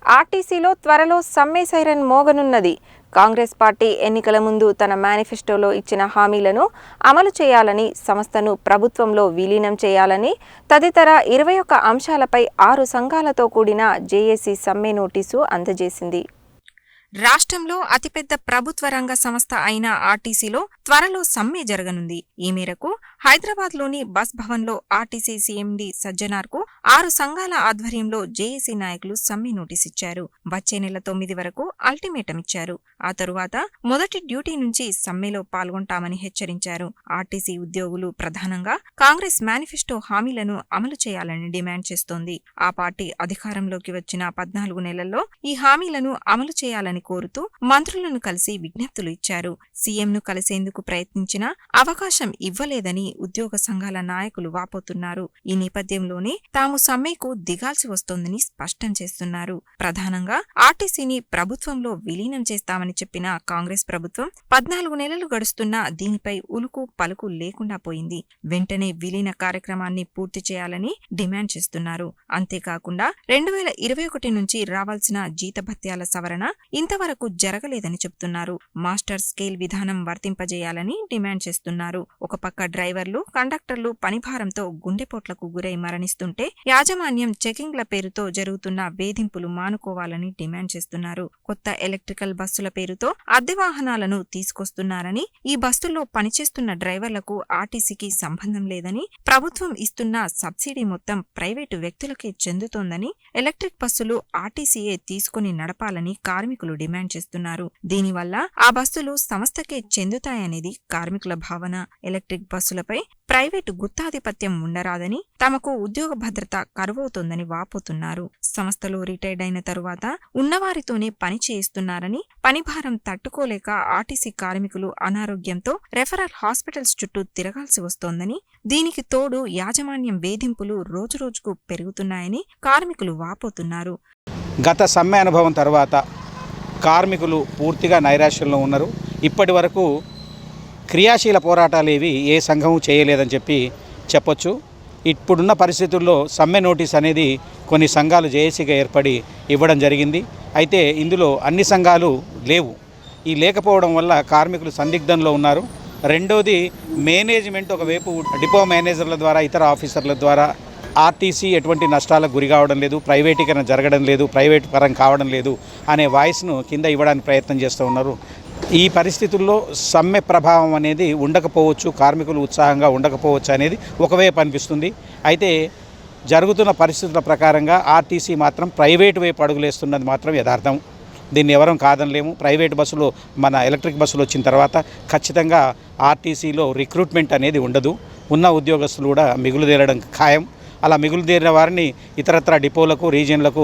ఆర్టీసీలో త్వరలో సమ్మె సైరన్ మోగనున్నది. కాంగ్రెస్ పార్టీ ఎన్నికల ముందు తన మేనిఫెస్టోలో ఇచ్చిన హామీలను అమలు చేయాలని, సంస్థను ప్రభుత్వంలో విలీనం చేయాలని తదితర 21 అంశాలపై 6 సంఘాలతో కూడిన జేఏసీ సమ్మె నోటీసు అందజేసింది. రాష్ట్రంలో అతిపెద్ద ప్రభుత్వ రంగ సంస్థ అయిన ఆర్టీసీలో త్వరలో సమ్మె జరగనుంది. ఈ మేరకు హైదరాబాద్లోని బస్ భవన్లో ఆర్టీసీ సీఎండీ సజ్జనార్కు 6 సంఘాల ఆధ్వర్యంలో జేఏసీ నాయకులు సమ్మె నోటీస్ ఇచ్చారు. వచ్చే నెల 9 వరకు అల్టిమేటం ఇచ్చారు. ఆ తరువాత మొదటి డ్యూటీ నుంచి సమ్మెలో పాల్గొంటామని హెచ్చరించారు. ఆర్టీసీ ఉద్యోగులు ప్రధానంగా కాంగ్రెస్ మేనిఫెస్టో హామీలను అమలు చేయాలని డిమాండ్ చేస్తోంది. ఆ పార్టీ అధికారంలోకి వచ్చిన 14 నెలల్లో ఈ హామీలను అమలు చేయాలని కోరుతూ మంత్రులను కలిసి విజ్ఞప్తులు ఇచ్చారు. సీఎంను కలిసేందుకు ప్రయత్నించినా అవకాశం ఇవ్వలేదని ఉద్యోగ సంఘాల నాయకులు వాపోతున్నారు. ఈ నేపథ్యంలోనే తాము సమ్మెకు దిగాల్సి వస్తోందని స్పష్టం చేస్తున్నారు. ప్రధానంగా ఆర్టీసీని ప్రభుత్వంలో విలీనం చేస్తామని చెప్పిన కాంగ్రెస్ ప్రభుత్వం 14 నెలలు గడుస్తున్నా దీనిపై ఉలుకు పలుకు లేకుండా పోయింది. వెంటనే విలీన కార్యక్రమాన్ని పూర్తి చేయాలని డిమాండ్ చేస్తున్నారు. అంతేకాకుండా 2021 నుంచి రావాల్సిన జీతభత్యాల సవరణ ఇంతవరకు జరగలేదని చెప్తున్నారు. మాస్టర్ స్కేల్ విధానం వర్తింపజేయాలని డిమాండ్ చేస్తున్నారు. ఒక పక్క డ్రైవర్లు, కండక్టర్లు పనిభారంతో గుండెపోట్లకు గురై మరణిస్తుంటే యాజమాన్యం చెకింగ్ల పేరుతో జరుగుతున్న వేధింపులు మానుకోవాలని డిమాండ్ చేస్తున్నారు. కొత్త ఎలక్ట్రికల్ బస్సుల పేరుతో అద్దె వాహనాలను తీసుకొస్తున్నారని, ఈ బస్సుల్లో పనిచేస్తున్న డ్రైవర్లకు ఆర్టీసీకి సంబంధం లేదని, ప్రభుత్వం ఇస్తున్న సబ్సిడీ మొత్తం ప్రైవేటు వ్యక్తులకే చెందుతోందని, ఎలక్ట్రిక్ బస్సులు ఆర్టీసీయే తీసుకుని నడపాలని కార్మికులు డిమాండ్ చేస్తున్నారు. దీనివల్ల ఆ బస్సులు సంస్థకే చెందుతాయనేది కార్మికుల భావన. ఎలక్ట్రిక్ బస్సులపై ప్రైవేటు గుత్తాధిపత్యం ఉండరాదని, తమకు ఉద్యోగ భద్రత కరువవుతోందని వాపోతున్నారు. సంస్థలో రిటైర్డ్ అయిన తరువాత ఉన్నవారితోనే పని చేయిస్తున్నారని, పనిభారం తట్టుకోలేక ఆర్టీసీ కార్మికులు అనారోగ్యంతో రెఫరల్ హాస్పిటల్స్ చుట్టూ తిరగాల్సి వస్తోందని, దీనికి తోడు యాజమాన్యం వేధింపులు రోజురోజుకు పెరుగుతున్నాయని కార్మికులు వాపోతున్నారు. గత సమ్మె అనుభవం తర్వాత కార్మికులు పూర్తిగా నైరాశ్యంలో ఉన్నారు. ఇప్పటి వరకు క్రియాశీల పోరాటాలు ఏవి ఏ సంఘం చేయలేదని చెప్పొచ్చు. ఇప్పుడున్న పరిస్థితుల్లో సమ్మె నోటీస్ అనేది కొన్ని సంఘాలు జేఏసీగా ఏర్పడి ఇవ్వడం జరిగింది. అయితే ఇందులో అన్ని సంఘాలు లేవు. ఈ లేకపోవడం వల్ల కార్మికులు సందిగ్ధంలో ఉన్నారు. రెండోది, మేనేజ్మెంట్ ఒకవైపు డిపో మేనేజర్ల ద్వారా, ఇతర ఆఫీసర్ల ద్వారా ఆర్టీసీ ఎటువంటి నష్టాలకు గురి కావడం లేదు, ప్రైవేటీకరణ జరగడం లేదు, ప్రైవేట్ పరం కావడం లేదు అనే వాయిస్ను కింద ఇవ్వడానికి ప్రయత్నం చేస్తూ ఉన్నారు. ఈ పరిస్థితుల్లో సమ్మె ప్రభావం అనేది ఉండకపోవచ్చు, కార్మికులు ఉత్సాహంగా ఉండకపోవచ్చు అనేది ఒకవైపు అనిపిస్తుంది. అయితే జరుగుతున్న పరిస్థితుల ప్రకారంగా ఆర్టీసీ మాత్రం ప్రైవేటు వైపు అడుగులేస్తున్నది మాత్రం యథార్థం. దీన్ని ఎవరం కాదనలేము. ప్రైవేట్ బస్సులో మన ఎలక్ట్రిక్ బస్సులు వచ్చిన తర్వాత ఖచ్చితంగా ఆర్టీసీలో రిక్రూట్మెంట్ అనేది ఉండదు. ఉన్న ఉద్యోగస్తులు కూడా మిగులుదేరడం ఖాయం. అలా మిగులుదేరిన వారిని ఇతరత్ర డిపోలకు, రీజియన్లకు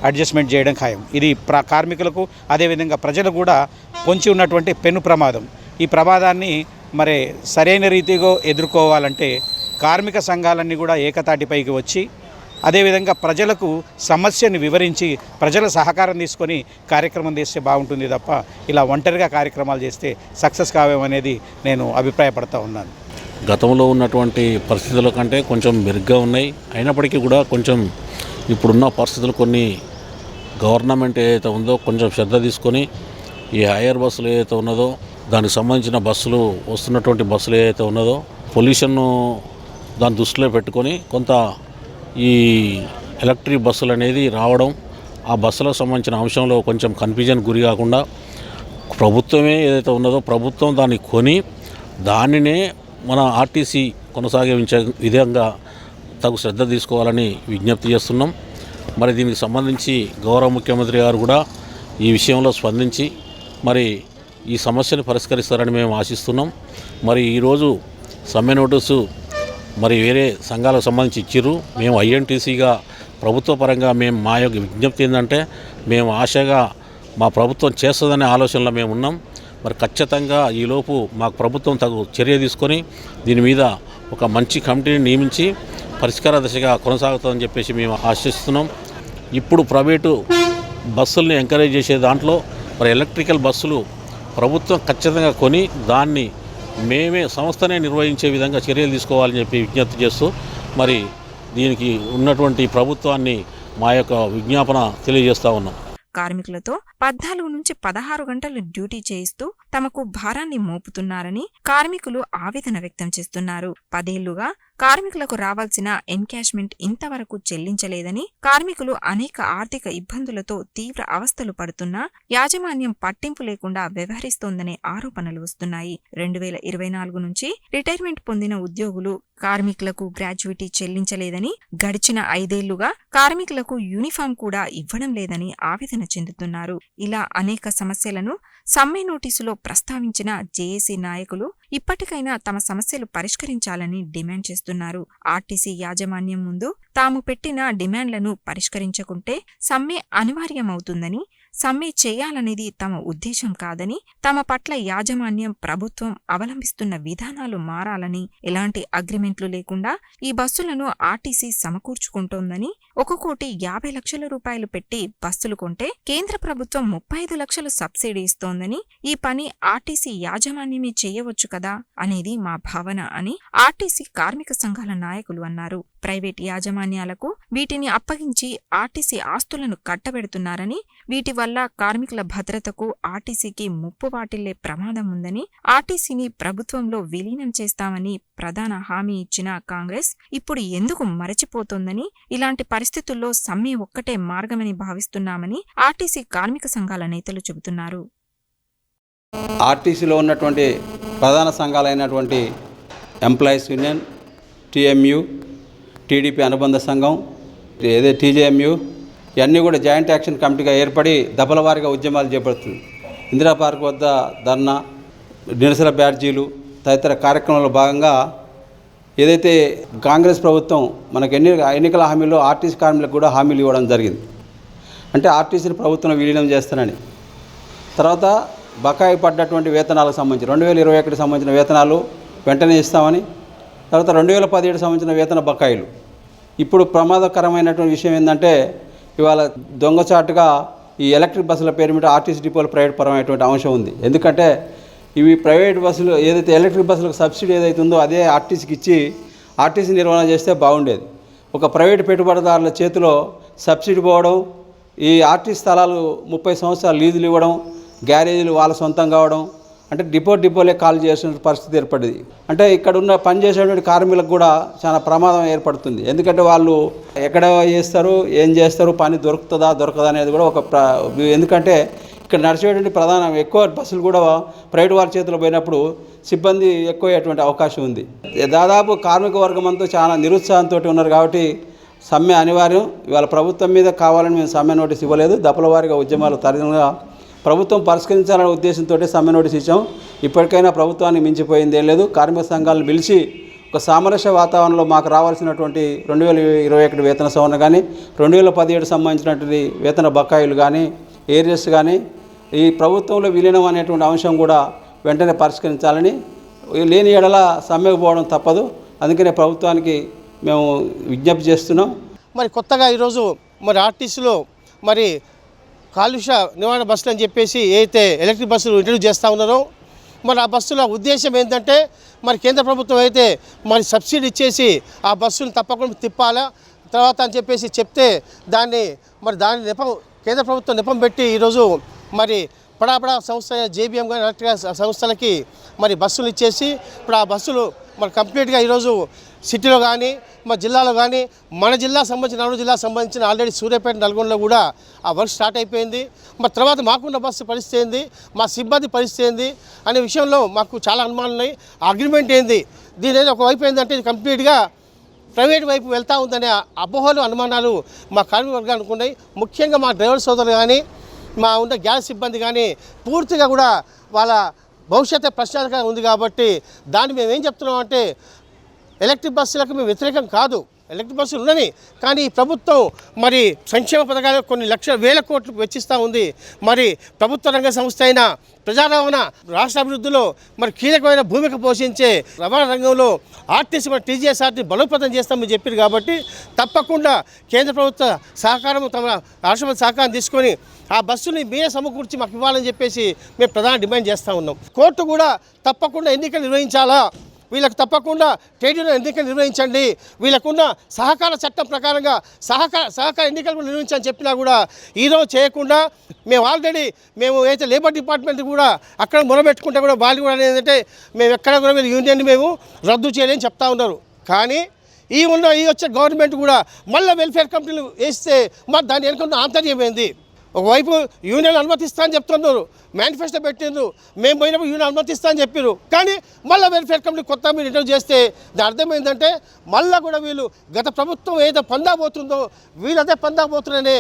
అడ్జస్ట్మెంట్ చేయడం ఖాయం. ఇది కార్మికులకు, అదేవిధంగా ప్రజలు కూడా పొంచి ఉన్నటువంటి పెను ప్రమాదం. ఈ ప్రమాదాన్ని మరి సరైన రీతిగా ఎదుర్కోవాలంటే కార్మిక సంఘాలన్నీ కూడా ఏకతాటిపైకి వచ్చి, అదేవిధంగా ప్రజలకు సమస్యను వివరించి ప్రజల సహకారం తీసుకొని కార్యక్రమం చేస్తే బాగుంటుంది తప్ప ఇలా ఒంటరిగా కార్యక్రమాలు చేస్తే సక్సెస్ కావేమనేది నేను అభిప్రాయపడతా ఉన్నాను. గతంలో ఉన్నటువంటి పరిస్థితుల కంటే కొంచెం మెరుగ్గా ఉన్నాయి. అయినప్పటికీ కూడా కొంచెం ఇప్పుడున్న పరిస్థితులు కొన్ని గవర్నమెంట్ ఏదైతే ఉందో కొంచెం శ్రద్ధ తీసుకొని ఈ హైయర్ బస్సులు ఏదైతే ఉన్నదో, దానికి సంబంధించిన బస్సులు వస్తున్నటువంటి బస్సులు ఏదైతే ఉన్నదో పొల్యూషన్ను దాన్ని దృష్టిలో పెట్టుకొని కొంత ఈ ఎలక్ట్రిక్ బస్సులు అనేది రావడం, ఆ బస్సులకు సంబంధించిన అంశంలో కొంచెం కన్ఫ్యూజన్ గురి కాకుండా ప్రభుత్వమే ఏదైతే ఉన్నదో ప్రభుత్వం దాన్ని కొని దానినే మన ఆర్టీసీ కొనసాగించే విధంగా తగు శ్రద్ధ తీసుకోవాలని విజ్ఞప్తి చేస్తున్నాం. మరి దీనికి సంబంధించి గౌరవ ముఖ్యమంత్రి గారు కూడా ఈ విషయంలో స్పందించి మరి ఈ సమస్యను పరిష్కరిస్తారని మేము ఆశిస్తున్నాం. మరి ఈరోజు సమ్మె నోటీసు మరి వేరే సంఘాలకు సంబంధించి ఇచ్చిర్రు. మేము ఐఎన్టీసీగా ప్రభుత్వ పరంగా మా యొక్క విజ్ఞప్తి ఏంటంటే, మేము ఆశగా మా ప్రభుత్వం చేస్తుందనే ఆలోచనలో మేము ఉన్నాం. మరి ఖచ్చితంగా ఈలోపు మాకు ప్రభుత్వం తగు చర్య తీసుకొని దీని మీద ఒక మంచి కమిటీని నియమించి పరిష్కార దశగా కొనసాగుతుందని చెప్పేసి మేము ఆశిస్తున్నాం. ఇప్పుడు ప్రైవేటు బస్సుల్ని ఎంకరేజ్ చేసే దాంట్లో మరి ఎలక్ట్రికల్ బస్సులు ప్రభుత్వం ఖచ్చితంగా కొని దాన్ని మేమే సంస్థనే నిర్వహించే విధంగా చర్యలు తీసుకోవాలని చెప్పి విజ్ఞప్తి చేస్తూ మరి దీనికి ఉన్నటువంటి ప్రభుత్వాన్ని మా యొక్క విజ్ఞాపన తెలియజేస్తూ ఉన్నాం. కార్మికులతో 14 నుంచి 16 గంటలు డ్యూటీ చేయిస్తూ తమకు భారాన్ని మోపుతున్నారని కార్మికులు ఆవేదన వ్యక్తం చేస్తున్నారు. 10 ఏళ్లుగా కార్మికులకు రావాల్సిన ఎన్కాష్మెంట్ ఇంతవరకు చెల్లించలేదని, కార్మికులు అనేక ఆర్థిక ఇబ్బందులతో తీవ్ర అవస్థలు పడుతున్నా యాజమాన్యం పట్టింపు లేకుండా వ్యవహరిస్తోందనే ఆరోపణలు వస్తున్నాయి. 2024 నుంచి రిటైర్మెంట్ పొందిన ఉద్యోగులు కార్మికులకు గ్రాడ్యుయిటీ చెల్లించలేదని, గడిచిన 5 ఏళ్లుగా కార్మికులకు యూనిఫామ్ కూడా ఇవ్వడం లేదని ఆవేదన చెందుతున్నారు. ఇలా అనేక సమస్యలను సమ్మె నోటీసులో ప్రస్తావించిన జేఏసీ నాయకులు ఇప్పటికైనా తమ సమస్యలు పరిష్కరించాలని డిమాండ్ చేస్తున్నారు. ఆర్టీసీ యాజమాన్యం ముందు తాము పెట్టిన డిమాండ్లను పరిష్కరించకుంటే సమ్మె అనివార్యమవుతుందని, సమ్మె చేయాలనేది తమ ఉద్దేశం కాదని, తమ పట్ల యాజమాన్యం ప్రభుత్వం అవలంబిస్తున్న విధానాలు మారాలని, ఎలాంటి అగ్రిమెంట్లు లేకుండా ఈ బస్సులను ఆర్టీసీ సమకూర్చుకుంటోందని, 1,50,00,000 రూపాయలు పెట్టి బస్సులు కొంటే కేంద్ర ప్రభుత్వం 35 లక్షలు సబ్సిడీ ఇస్తోందని, ఈ పని ఆర్టీసీ యాజమాన్యమే చేయవచ్చు కదా అనేది మా భావన అని ఆర్టీసీ కార్మిక సంఘాల నాయకులు అన్నారు. ప్రైవేట్ యాజమాన్యాలకు వీటిని అప్పగించి ఆర్టీసీ ఆస్తులను కట్టబెడుతున్నారని, వీటి వల్ల కార్మికుల భద్రతకు ఆర్టీసీకి ముప్పు వాటిల్లే ప్రమాదం ఉందని, ఆర్టీసీని ప్రభుత్వంలో విలీనం చేస్తామని ప్రధాన హామీ ఇచ్చిన కాంగ్రెస్ ఇప్పుడు ఎందుకు మరచిపోతోందని, ఇలాంటి పరిస్థితుల్లో సమ్మె ఒక్కటే మార్గమని భావిస్తున్నామని ఆర్టీసీ కార్మిక సంఘాల నేతలు చెబుతున్నారు. ఆర్టీసీలో ఉన్నటువంటి ప్రధాన సంఘాలైనటువంటి ఎంప్లాయీస్ యూనియన్, టీఎంయు, టీడీపీ అనుబంధ సంఘం, టీజేఎంయు ఇవన్నీ కూడా జాయింట్ యాక్షన్ కమిటీగా ఏర్పడి దఫల వారీగా ఉద్యమాలు చేపడుతుంది. ఇందిరా పార్క్ వద్ద ధర్నా, నిరసన బ్యాడ్జీలు తదితర కార్యక్రమంలో భాగంగా ఏదైతే కాంగ్రెస్ ప్రభుత్వం మనకు ఎన్నికల హామీలో ఆర్టీసీ కార్మికులకు కూడా హామీలు ఇవ్వడం జరిగింది. అంటే ఆర్టీసీని ప్రభుత్వం విలీనం చేస్తానని, తర్వాత బకాయి పడ్డటువంటి వేతనాలకు సంబంధించి 2021 సంబంధించిన వేతనాలు వెంటనే ఇస్తామని, తర్వాత 2017 సంబంధించిన వేతన బకాయిలు. ఇప్పుడు ప్రమాదకరమైనటువంటి విషయం ఏంటంటే ఇవాళ దొంగచాటుగా ఈ ఎలక్ట్రిక్ బస్సుల పేరు మీద ఆర్టీసీ డిపోలు ప్రైవేట్ పరమైనటువంటి అంశం ఉంది. ఎందుకంటే ఇవి ప్రైవేట్ బస్సులు ఏదైతే ఎలక్ట్రిక్ బస్సులకు సబ్సిడీ ఏదైతే ఉందో అదే ఆర్టీసీకి ఇచ్చి ఆర్టీసీ నిర్వహణ చేస్తే బాగుండేది. ఒక ప్రైవేట్ పెట్టుబడిదారుల చేతిలో సబ్సిడీ పోవడం, ఈ ఆర్టీసీ స్థలాలు 30 సంవత్సరాలు లీజులు ఇవ్వడం, గ్యారేజీలు వాళ్ళ సొంతం కావడం, అంటే డిపోలే కాల్ చేసిన పరిస్థితి ఏర్పడింది. అంటే ఇక్కడ ఉన్న పనిచేసేటువంటి కార్మికులకు కూడా చాలా ప్రమాదం ఏర్పడుతుంది. ఎందుకంటే వాళ్ళు ఎక్కడ చేస్తారు, ఏం చేస్తారు, పని దొరకదా అనేది కూడా ఎందుకంటే ఇక్కడ నడిచేటువంటి ఎక్కువ బస్సులు కూడా ప్రైవేట్ వారి చేతిలో పోయినప్పుడు సిబ్బంది ఎక్కువయ్యేటువంటి అవకాశం ఉంది. దాదాపు కార్మిక వర్గం అంతా చాలా నిరుత్సాహంతో ఉన్నారు. కాబట్టి సమ్మె అనివార్యం. ఇవాళ ప్రభుత్వం మీద కావాలని మేము సమ్మె నోటీస్ ఇవ్వలేదు. దఫల వారీగా ఉద్యమాలు తరిగా ప్రభుత్వం పరిష్కరించాలనే ఉద్దేశంతో సమ్మె నోటీస్ ఇచ్చాం. ఇప్పటికైనా ప్రభుత్వాన్ని మించిపోయిందేం లేదు. కార్మిక సంఘాలను పిలిచి ఒక సామరస్య వాతావరణంలో మాకు రావాల్సినటువంటి 2021 వేతన సవరణ కానీ, 2017 సంబంధించినటువంటి వేతన బకాయిలు కానీ, ఏరియర్స్ కానీ, ఈ ప్రభుత్వంలో విలీనం అనేటువంటి అంశం కూడా వెంటనే పరిష్కరించాలని, లేని ఎడల సమ్మెకు పోవడం తప్పదు. అందుకనే ప్రభుత్వానికి మేము విజ్ఞప్తి చేస్తున్నాం. మరి కొత్తగా ఈరోజు మరి ఆర్టీసీలో మరి కాలుష్య నివారణ బస్సులు అని చెప్పేసి ఏదైతే ఎలక్ట్రిక్ బస్సులు ఇంట్రడ్యూస్ చేస్తూ ఉన్నారో, మరి ఆ బస్సుల ఉద్దేశం ఏంటంటే మరి కేంద్ర ప్రభుత్వం అయితే మరి సబ్సిడీ ఇచ్చేసి ఆ బస్సును తప్పకుండా తిప్పాలా తర్వాత అని చెప్పేసి చెప్తే దాన్ని కేంద్ర ప్రభుత్వం నెపం పెట్టి ఈరోజు మరి పడాపడా సంస్థ జేబీఎం కానీ ఎలక్ట్రిక్ సంస్థలకి మరి బస్సులు ఇచ్చేసి ఇప్పుడు ఆ బస్సులు మరి కంప్లీట్గా ఈరోజు సిటీలో కానీ మా జిల్లాలో కానీ మన జిల్లా సంబంధించిన 4 జిల్లా సంబంధించిన ఆల్రెడీ సూర్యాపేట, నల్గొండలో కూడా ఆ వర్క్ స్టార్ట్ అయిపోయింది. మరి తర్వాత మాకున్న బస్సు పరిస్థితి ఏంది, మా సిబ్బంది పరిస్థితి ఏంది అనే విషయంలో మాకు చాలా అనుమానాలు ఉన్నాయి. అగ్రిమెంట్ ఏంది, దీని ఏదో ఒకవైపు ఏంటంటే ఇది కంప్లీట్గా ప్రైవేట్ వైపు వెళ్తూ ఉందనే అపోహలు, అనుమానాలు మా కార్మిక వర్గానికి ఉన్నాయి. ముఖ్యంగా మా డ్రైవర్ సోదరులు కానీ, మా ఉన్న గ్యాస్ సిబ్బంది కానీ పూర్తిగా కూడా వాళ్ళ భవిష్యత్తు ప్రశ్నార్థకంగా ఉంది. కాబట్టి దాన్ని మేము ఏం చెప్తున్నాం అంటే ఎలక్ట్రిక్ బస్సులకు మేము వ్యతిరేకం కాదు, ఎలక్ట్రిక్ బస్సులు ఉన్నవి. కానీ ఈ ప్రభుత్వం మరి సంక్షేమ పథకాలు కొన్ని వేల కోట్లు వెచ్చిస్తూ ఉంది. మరి ప్రభుత్వ రంగ సంస్థ అయిన ప్రజా రవాణా రాష్ట్ర అభివృద్ధిలో మరి కీలకమైన భూమిక పోషించే రవాణా రంగంలో ఆర్టీసీ మరి టీజీఎస్ఆర్టీ బలోపేతం చేస్తామని చెప్పారు. కాబట్టి తప్పకుండా కేంద్ర ప్రభుత్వ సహకారం, తమ రాష్ట్ర సహకారం తీసుకొని ఆ బస్సుని మీరే సమకూర్చి మాకు ఇవ్వాలని చెప్పేసి మేము ప్రధాన డిమాండ్ చేస్తూ ఉన్నాం. కోర్టు కూడా తప్పకుండా ఎన్నికలు నిర్వహించాలా, వీళ్ళకు తప్పకుండా ట్రేడ్ యూనియన్ ఎన్నికలు నిర్వహించండి, వీళ్ళకున్న సహకార చట్టం ప్రకారంగా సహకార ఎన్నికలు నిర్వహించని చెప్పినా కూడా ఈరోజు చేయకుండా మేము అయితే లేబర్ డిపార్ట్మెంట్ కూడా అక్కడ మొరబెట్టుకుంటే కూడా వాళ్ళు కూడా ఏంటంటే మేము ఎక్కడ కూడా మీరు యూనియన్ని మేము రద్దు చేయలేని చెప్తా ఉన్నారు. కానీ ఈ వచ్చే గవర్నమెంట్ కూడా మళ్ళీ వెల్ఫేర్ కంపెనీలు వేస్తే మరి దాని వెనుక ఆంతర్యం ఏంది? ఒకవైపు యూనియన్ అనుమతిస్తా అని చెప్తున్నారు, మేనిఫెస్టో పెట్టిండ్రు, మేము పోయినప్పుడు యూనియన్ అనుమతిస్తా అని చెప్పారు. కానీ మళ్ళీ వెల్ఫేర్ కంపెనీ కొత్త మీరు ఇంటర్వ్యూ చేస్తే దాని అర్థం ఏంటంటే మళ్ళీ కూడా వీళ్ళు గత ప్రభుత్వం ఏదో పొందబోతుందో వీళ్ళు అదే పొందబోతున్నారనే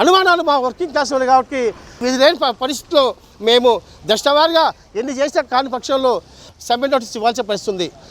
అనుమానాలు మా వర్కింగ్ క్లాస్ వాళ్ళు కాబట్టి ఇది లేని పరిస్థితిలో మేము దశవారీగా ఎన్ని చేసినా కాని పక్షంలో సమ్మె నోటీస్ ఇవ్వాల్సిన పరిస్థితుంది.